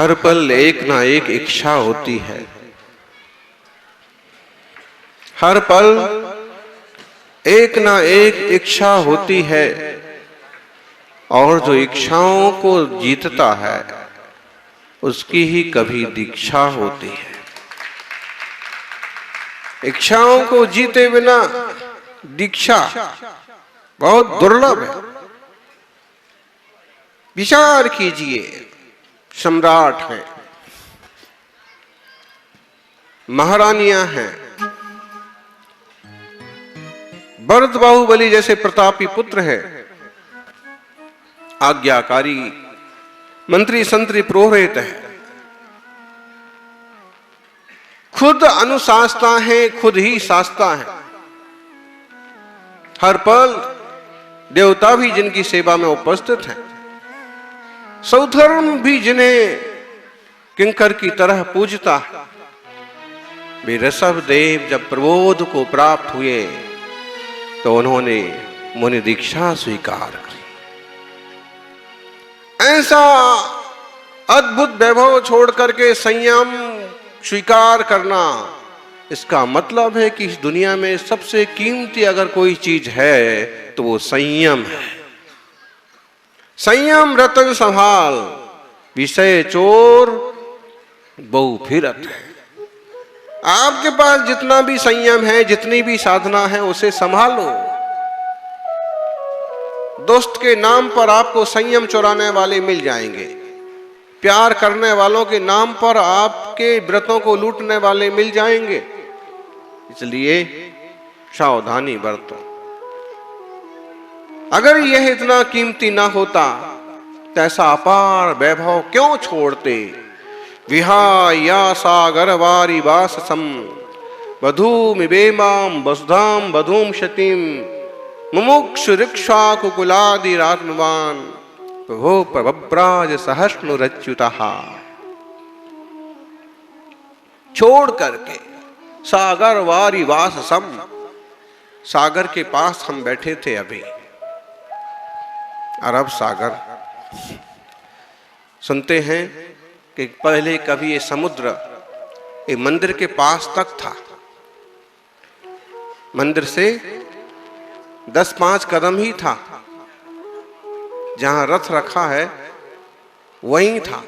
हर पल एक ना एक इच्छा होती है, हर पल एक ना एक इच्छा होती है, और जो इच्छाओं को जीतता है उसकी ही कभी दीक्षा होती है। इच्छाओं को जीते बिना दीक्षा बहुत दुर्लभ है। विचार कीजिए, सम्राट हैं, महारानियां हैं, भरत बाहुबली जैसे प्रतापी पुत्र है, आज्ञाकारी मंत्री संतरी पुरोहित है, खुद अनुशासता है, खुद ही शासता है। हर पल देवता भी जिनकी सेवा में उपस्थित हैं, सौधर्म भी जिन्हें किंकर की तरह पूजता है। वे ऋषभ देव जब प्रबोध को प्राप्त हुए तो उन्होंने मुनि दीक्षा स्वीकार की। ऐसा अद्भुत वैभव छोड़ करके संयम स्वीकार करना, इसका मतलब है कि इस दुनिया में सबसे कीमती अगर कोई चीज है तो वो संयम है। संयम रतन संभाल, विषय चोर बहु फिरत है। आपके पास जितना भी संयम है, जितनी भी साधना है, उसे संभालो। दोस्त के नाम पर आपको संयम चुराने वाले मिल जाएंगे, प्यार करने वालों के नाम पर आपके व्रतों को लूटने वाले मिल जाएंगे। इसलिए सावधानी बरतो। अगर यह इतना कीमती ना होता तो ऐसा अपार वैभव क्यों छोड़ते। विहाया सागर वारी वाससम वधूमिवेमां वसुधां वधूं शतीं मुमुक्षु रिक्षा कुकुलादिरात्मवान् प्रभो प्रभव्राज सहस्नुरच्युतः। छोड़ करके सागर वारी वाससम, सागर के पास हम बैठे थे अभी, अरब सागर। सुनते हैं कि पहले कभी ये समुद्र ये मंदिर के पास तक था। मंदिर से 10-5 कदम ही था, जहां रथ रखा है वहीं था।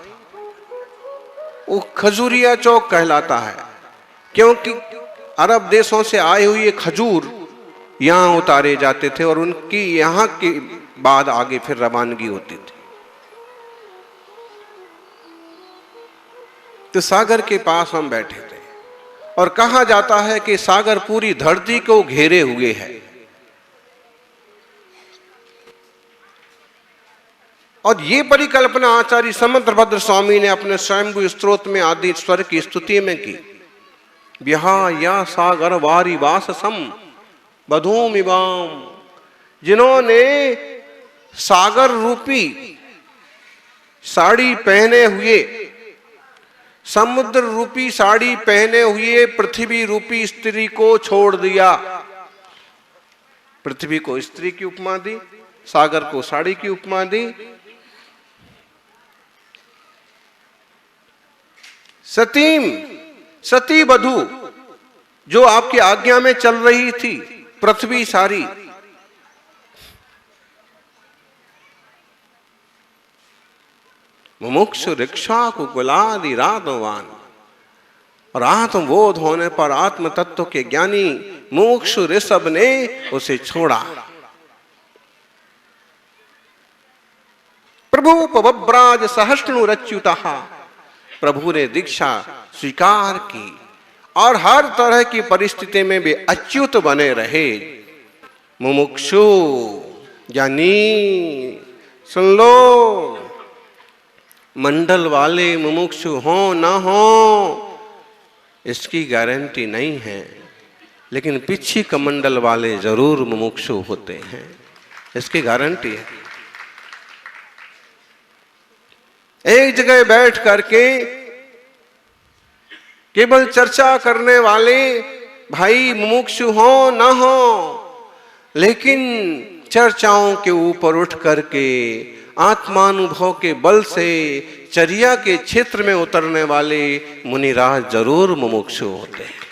वो खजूरिया चौक कहलाता है, क्योंकि अरब देशों से आए हुए खजूर यहां उतारे जाते थे और उनकी यहां के बाद आगे फिर रवानगी होती थी। तो सागर के पास हम बैठे थे और कहा जाता है कि सागर पूरी धरती को घेरे हुए है। और ये परिकल्पना आचार्य समुद्रभद्र स्वामी ने अपने स्वयंभू स्तोत्र में आदि स्वर की स्तुति में की। विहाया सागर वारी वाससम वधूमिवां, जिन्होंने सागर रूपी साड़ी पहने हुए, समुद्र रूपी साड़ी पहने हुए पृथ्वी रूपी स्त्री को छोड़ दिया। पृथ्वी को स्त्री की उपमा दी, सागर को साड़ी की उपमा दी। सतीम, सती वधू, जो आपकी आज्ञा में चल रही थी, पृथ्वी सारी। मुमुक्षु रिक्षा कुकुलादि रातवान, और आत्मबोध होने पर आत्म तत्व के ज्ञानी मुमुक्षु ऋषभ ने उसे छोड़ा। प्रभु पवव्राज सहस्नुरच्युतः, प्रभु ने दीक्षा स्वीकार की और हर तरह की परिस्थिति में वे अच्युत बने रहे। मुमुक्षु ज्ञानी, सुन लो, मंडल वाले मुमुक्षु हो ना हो इसकी गारंटी नहीं है, लेकिन पिछी कमंडल वाले जरूर मुमुक्षु होते हैं, इसकी गारंटी है। एक जगह बैठ करके केवल चर्चा करने वाले भाई मुमुक्षु हो ना हो, लेकिन चर्चाओं के ऊपर उठ करके आत्मानुभव के बल से चर्या के क्षेत्र में उतरने वाले मुनिराज जरूर मुमुक्षु होते हैं।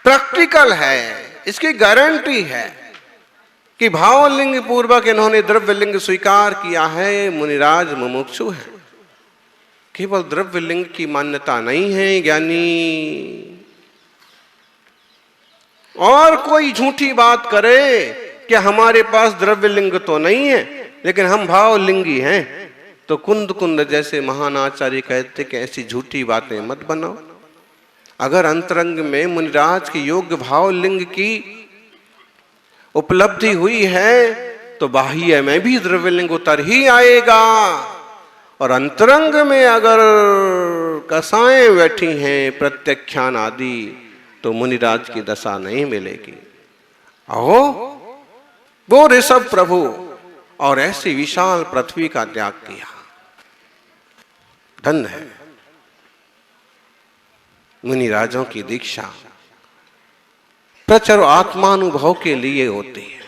प्रैक्टिकल है, इसकी गारंटी है कि भावलिंग पूर्वक इन्होंने द्रव्यलिंग स्वीकार किया है, मुनिराज मुमुक्षु है। केवल द्रव्यलिंग की मान्यता नहीं है ज्ञानी, और कोई झूठी बात करे कि हमारे पास द्रव्यलिंग तो नहीं है लेकिन हम भावलिंगी हैं, तो कुंद कुंद जैसे महान आचार्य कहते कि ऐसी झूठी बातें मत बनाओ। अगर अंतरंग में मुनिराज के योग्य भावलिंग की उपलब्धि हुई है तो बाह्य में भी द्रव्यलिंग उतर ही आएगा, और अंतरंग में अगर कसाएं बैठी हैं प्रत्यख्यान आदि तो मुनिराज की दशा नहीं मिलेगी। अहो वो ऋषभ प्रभु और ऐसी विशाल पृथ्वी का त्याग किया, धन्य है। मुनिराजों की दीक्षा प्रचर आत्मानुभव के लिए होती है,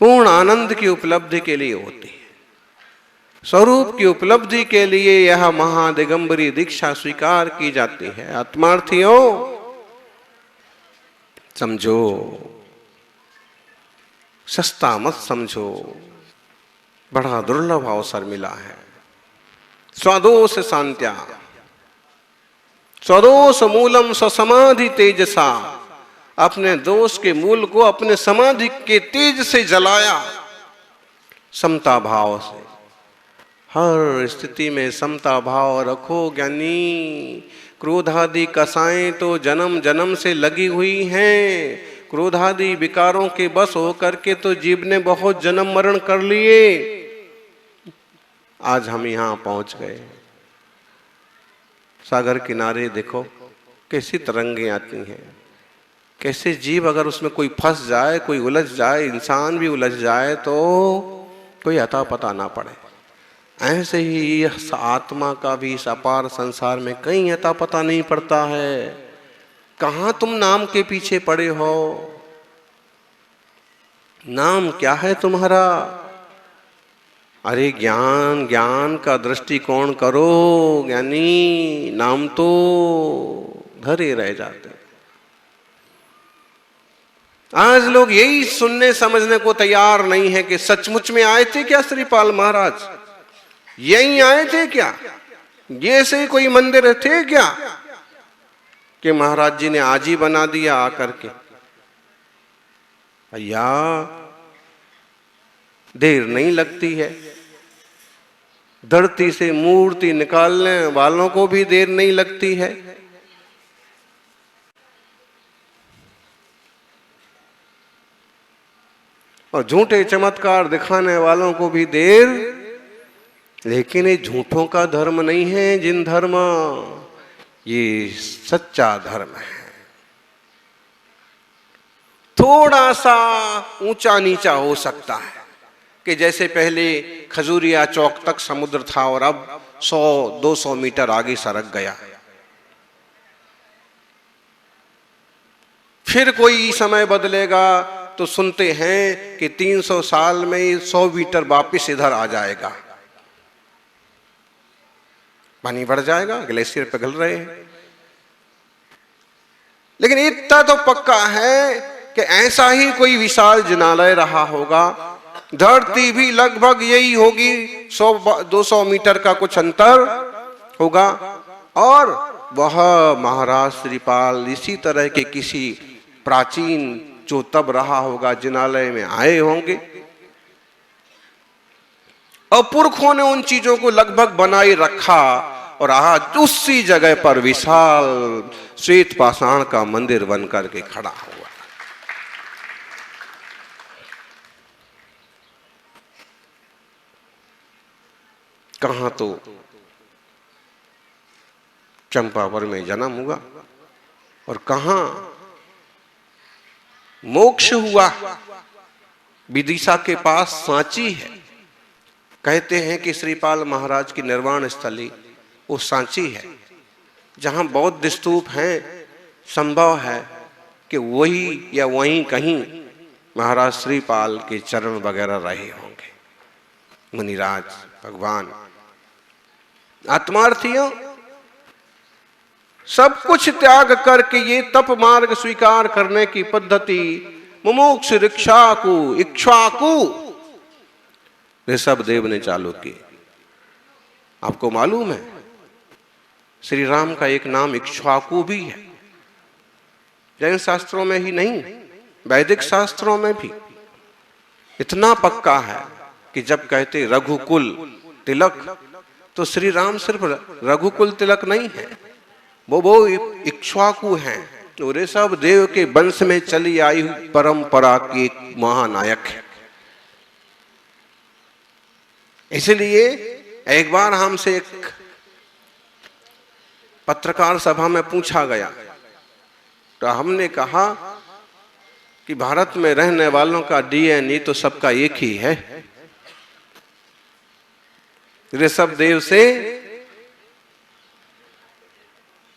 पूर्ण आनंद की उपलब्धि के लिए होती है। स्वरूप की उपलब्धि के लिए यह महादिगंबरी दीक्षा स्वीकार की जाती है। आत्मार्थियों समझो, सस्ता मत समझो, बड़ा दुर्लभ अवसर मिला है। स्वदोष शांत्या स्वदोष मूलम स्वसमाधि तेजसा, अपने दोष के मूल को अपने समाधि के तेज से जलाया। समता भाव से हर स्थिति में समता भाव रखो ज्ञानी। क्रोधादि कसाएं तो जन्म जन्म से लगी हुई हैं, क्रोधादि विकारों के बस होकर के तो जीव ने बहुत जन्म मरण कर लिए, आज हम यहां पहुंच गए। सागर किनारे देखो कैसी तरंगे आती हैं, कैसे जीव अगर उसमें कोई फंस जाए, कोई उलझ जाए, इंसान भी उलझ जाए तो कोई अता पता ना पड़े। ऐसे ही इस आत्मा का भी इस अपार संसार में कहीं अता पता नहीं पड़ता है। कहां तुम नाम के पीछे पड़े हो? नाम क्या है तुम्हारा? अरे ज्ञान, ज्ञान का दृष्टिकोण करो ज्ञानी, नाम तो धरे रह जाते। आज लोग यही सुनने समझने को तैयार नहीं है कि सचमुच में आए थे क्या श्रीपाल महाराज? यही आए थे क्या? ये से कोई मंदिर थे क्या कि महाराज जी ने आज ही बना दिया आकर के? भैया देर नहीं लगती है, धरती से मूर्ति निकालने वालों को भी देर नहीं लगती है। और झूठे चमत्कार दिखाने वालों को भी देर, लेकिन ये झूठों का धर्म नहीं है जिन धर्म, ये सच्चा धर्म है। थोड़ा सा ऊंचा नीचा हो सकता है कि जैसे पहले खजूरिया चौक तक समुद्र था और अब 100-200 मीटर आगे सरक गया। फिर कोई समय बदलेगा तो सुनते हैं कि 300 साल में 100 मीटर वापिस इधर आ जाएगा, पानी बढ़ जाएगा, ग्लेशियर पिघल रहे हैं। लेकिन इतना तो पक्का है कि ऐसा ही कोई विशाल जिनालय रहा होगा, धरती भी लगभग यही होगी, 100-200 मीटर का कुछ अंतर होगा, और वह महाराज श्रीपाल इसी तरह के किसी प्राचीन जो तब रहा होगा जिनालय में आए होंगे, और पुरखों ने उन चीजों को लगभग बनाए रखा, और आज उसी जगह पर विशाल श्वेत पाषाण का मंदिर बनकर के खड़ा हुआ। कहां तो चंपावर में जन्म हुआ और कहां मोक्ष हुआ। विदिशा के पास सांची है, कहते हैं कि श्रीपाल महाराज की निर्वाण स्थली वो सांची है, जहां बौद्ध स्तूप हैं। संभव है कि वही या वहीं कहीं महाराज श्रीपाल के चरण वगैरह रहे होंगे, मुनिराज भगवान आत्मार्थियों सब कुछ त्याग करके ये तप मार्ग स्वीकार करने की पद्धति मुमुक्षु इक्ष्वाकु ऋषभ देव ने चालू की। आपको मालूम है श्री राम का एक नाम इक्ष्वाकु भी है। जैन शास्त्रों में ही नहीं, वैदिक शास्त्रों में भी इतना पक्का है कि जब कहते रघुकुल तिलक तो श्री राम सिर्फ रघुकुल तिलक नहीं है, वो इक्ष्वाकु हैं, तो ऋषभ देव के वंश में चली आई हुई परंपरा के एक महानायक है। इसलिए एक बार हमसे एक पत्रकार सभा में पूछा गया तो हमने कहा कि भारत में रहने वालों का डीएनए तो सबका एक ही है। ऋषभ देव से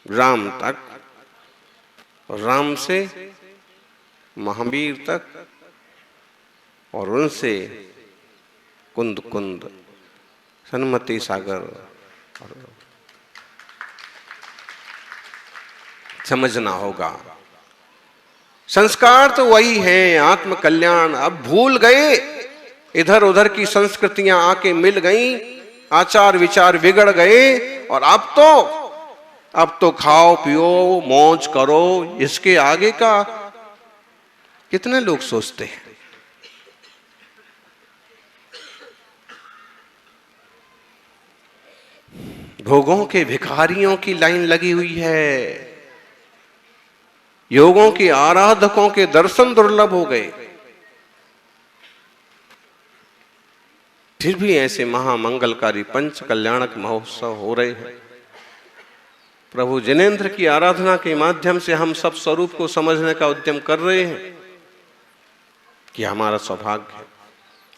राम तक और राम से महावीर तक और उनसे कुंद कुंद सन्मति सागर। समझना होगा संस्कार तो वही है, आत्म कल्याण। अब भूल गए, इधर उधर की संस्कृतियां आके मिल गईं, आचार विचार बिगड़ गए और अब तो खाओ पियो मौज करो, इसके आगे का कितने लोग सोचते हैं। भोगों के भिखारियों की लाइन लगी हुई है, योगों के आराधकों के दर्शन दुर्लभ हो गए। फिर भी ऐसे महामंगलकारी पंच कल्याणक महोत्सव हो रहे हैं। प्रभु जिनेंद्र की आराधना के माध्यम से हम सब स्वरूप को समझने का उद्यम कर रहे हैं कि हमारा सौभाग्य है।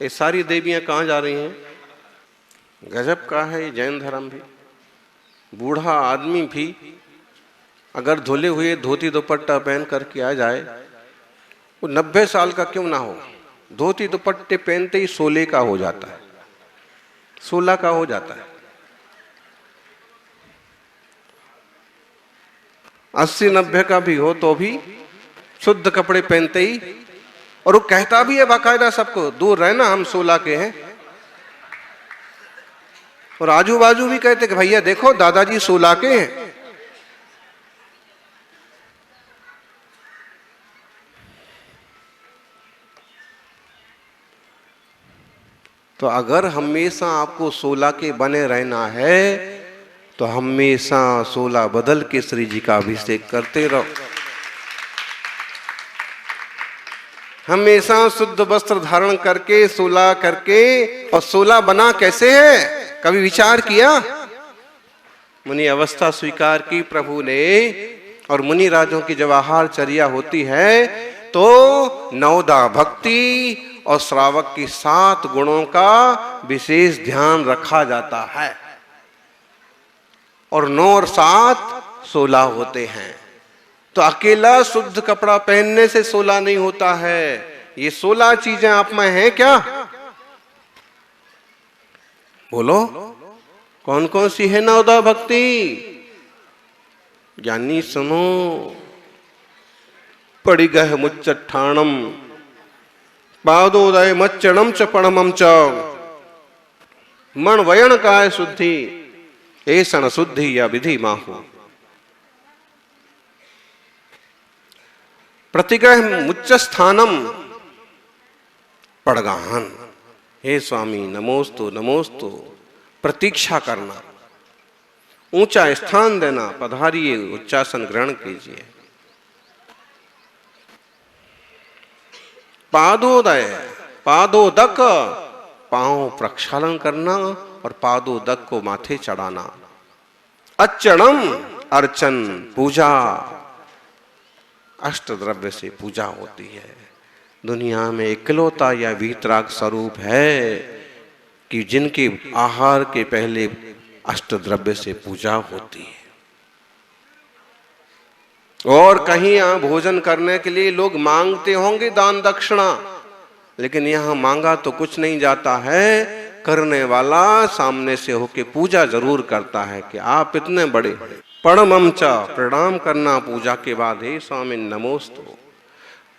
ये सारी देवियां कहां जा रही हैं? गजब का है ये जैन धर्म भी। बूढ़ा आदमी भी अगर धुले हुए धोती दुपट्टा पहन करके आ जाए, वो 90 साल का क्यों ना हो, धोती दुपट्टे पहनते ही 16 का हो जाता है, 16 का हो जाता है। 80-90 का भी हो तो भी शुद्ध कपड़े पहनते ही, और वो कहता भी है बाकायदा सबको, दूर रहना हम 16 के हैं। और आजू बाजू भी कहते कि भैया देखो दादाजी 16 के हैं। तो अगर हमेशा आपको 16 के बने रहना है तो हमेशा 16 बदल के श्री जी का अभिषेक करते रहो। हमेशा शुद्ध वस्त्र धारण करके 16 करके, और 16 बना कैसे है कभी विचार किया? मुनि अवस्था स्वीकार की प्रभु ने, और मुनि राजों की जब आहार चर्या होती है तो नवदा भक्ति और श्रावक की 7 गुणों का विशेष ध्यान रखा जाता है, और 9 और 7 16 होते हैं। तो अकेला शुद्ध कपड़ा पहनने से 16 नहीं होता है। ये 16 चीजें आप में हैं क्या? बोलो कौन कौन सी है नवदा भक्ति? ज्ञानी सुनो। पड़िगह मुच्चट्ठाणम पादोदय मच्चणम च पणमम च मन वयन काय शुद्धि ऐसन शुद्धि या विधि माहु। प्रतिग्रह मुच्च स्थानम पड़गाहन। हे स्वामी नमोस्तु नमोस्तु। प्रतीक्षा करना, ऊंचा स्थान देना, पधारिए उच्चासन ग्रहण कीजिए। पादोदय, पादोदक, पांव प्रक्षालन करना और पादोदक को माथे चढ़ाना। अर्चनम, अर्चन पूजा, अष्ट द्रव्य से पूजा होती है। दुनिया में इकलौता या वीतराग स्वरूप है कि जिनके आहार के पहले अष्ट द्रव्य से पूजा होती है। और कहीं यहाँ भोजन करने के लिए लोग मांगते होंगे दान दक्षिणा, लेकिन यहाँ मांगा तो कुछ नहीं जाता है। करने वाला सामने से होके पूजा जरूर करता है कि आप इतने बड़े। प्रणमं च, प्रणाम करना पूजा के बाद, हे स्वामी नमोस्तु।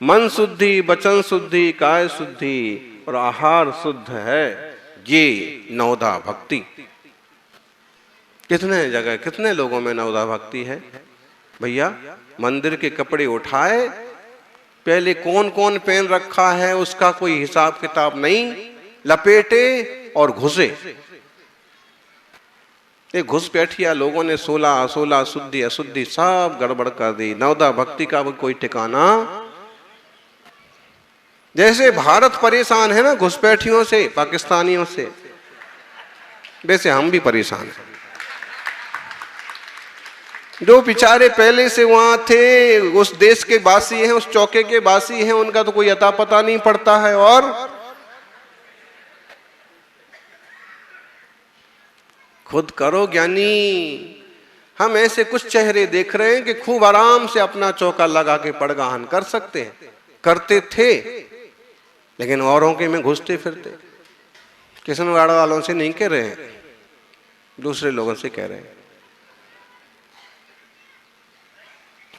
मन शुद्धि, वचन शुद्धि, काय शुद्धि और आहार शुद्ध है, ये नवधा भक्ति। कितने जगह कितने लोगों में नवधा भक्ति है भैया। मंदिर के कपड़े उठाए, पहले कौन कौन पहन रखा है उसका कोई हिसाब किताब नहीं, लपेटे और घुसे। ये घुसपैठिया लोगों ने 16 शुद्धि अशुद्धि सब गड़बड़ कर दी। नवधा भक्ति का कोई ठिकाना। जैसे भारत परेशान है ना घुसपैठियों से, पाकिस्तानियों से, वैसे हम भी परेशान हैं। जो बेचारे पहले से वहां थे, उस देश के वासी हैं, उस चौके के वासी हैं, उनका तो कोई अता पता नहीं पड़ता है। और खुद करो ज्ञानी। हम ऐसे कुछ चेहरे देख रहे हैं कि खूब आराम से अपना चौका लगा के पड़गाहन कर सकते हैं, करते थे, लेकिन औरों के में घुसते फिरते। किशनगढ़ वालों से नहीं कह रहे हैं, दूसरे लोगों से कह रहे हैं।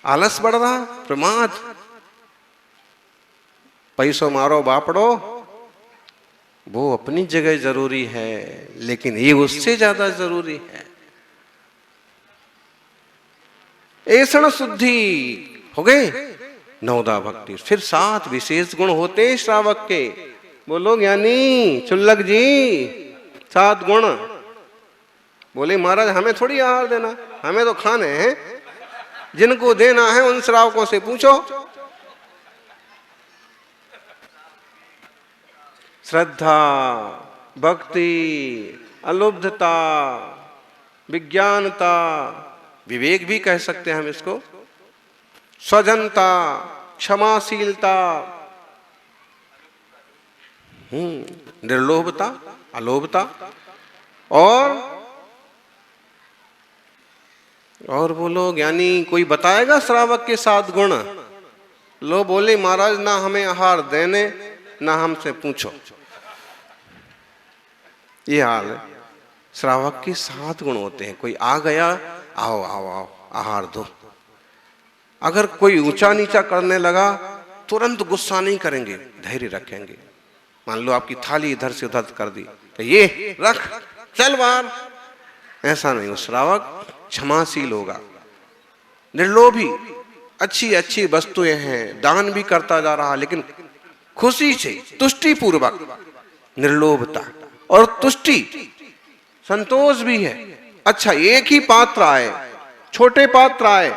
आलस बढ़ रहा, प्रमाद, पैसों मारो बापड़ो, वो अपनी जगह जरूरी है, लेकिन ये उससे ज्यादा जरूरी है। ऐसण शुद्धि हो गए, नवधा भक्ति। फिर 7 विशेष गुण होते हैं श्रावक के। बोलो ज्ञानी चुल्लक जी, 7 गुण। बोले महाराज हमें थोड़ी आहार देना, हमें तो खाने हैं, जिनको देना है उन श्रावकों से पूछो। श्रद्धा, भक्ति, अलुब्धता, विज्ञानता, विवेक भी कह सकते हैं हम इसको, स्वजनता, क्षमाशीलता, निर्लोभता, अलोभता, और बोलो ज्ञानी कोई बताएगा श्रावक के 7 गुण? लो बोले महाराज ना हमें आहार देने ना हमसे पूछो। ये हाल है। श्रावक के 7 गुण होते हैं। कोई आ गया, आओ आओ आओ आहार दो। अगर कोई ऊंचा नीचा करने लगा तुरंत गुस्सा नहीं करेंगे, धैर्य रखेंगे। मान लो आपकी थाली इधर से उधर कर दी तो ये रख, चल बाहर, ऐसा नहीं। उस श्रावक क्षमाशील होगा, निर्लोभी, अच्छी अच्छी वस्तुएं हैं, दान भी करता जा रहा, लेकिन खुशी से, तुष्टि पूर्वक, निर्लोभता और तुष्टि, संतोष भी है। अच्छा एक ही पात्र आए, छोटे पात्र आए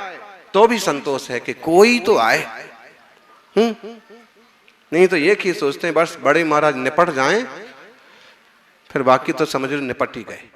तो भी संतोष है कि कोई तो आए। नहीं तो एक ही सोचते हैं बस बड़े महाराज निपट जाएं, फिर बाकी तो समझ लो निपट ही गए।